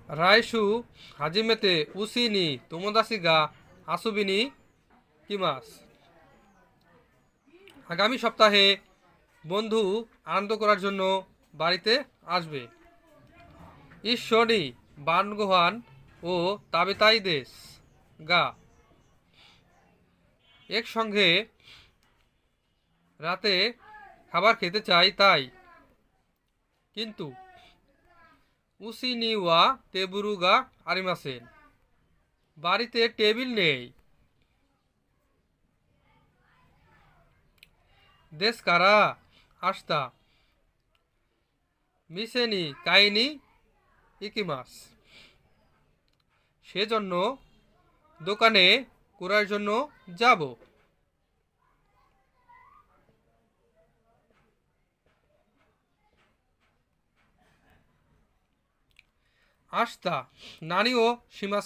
রাইসু হাজিমেতে উসিনি তোমোদাসিগা আসুবিনি কিমাস। আগামী সপ্তাহে বন্ধু আনন্দ করার জন্য বাড়িতে আসবে। ঈশ্বরী বানগোহান ও তাবেতাই দেশ গা। একসঙ্গে রাতে খাবার খেতে চাই তাই, কিন্তু উসিনি ওয়া টেবুরু গা আরিমাসেন, বাড়িতে টেবিল নেই। দেশ কারা আস্তা মিসেনি কাইনি ইকিমাস, সেজন্য দোকানে করার জন্য যাব। আস্তা নানি ও সীমাস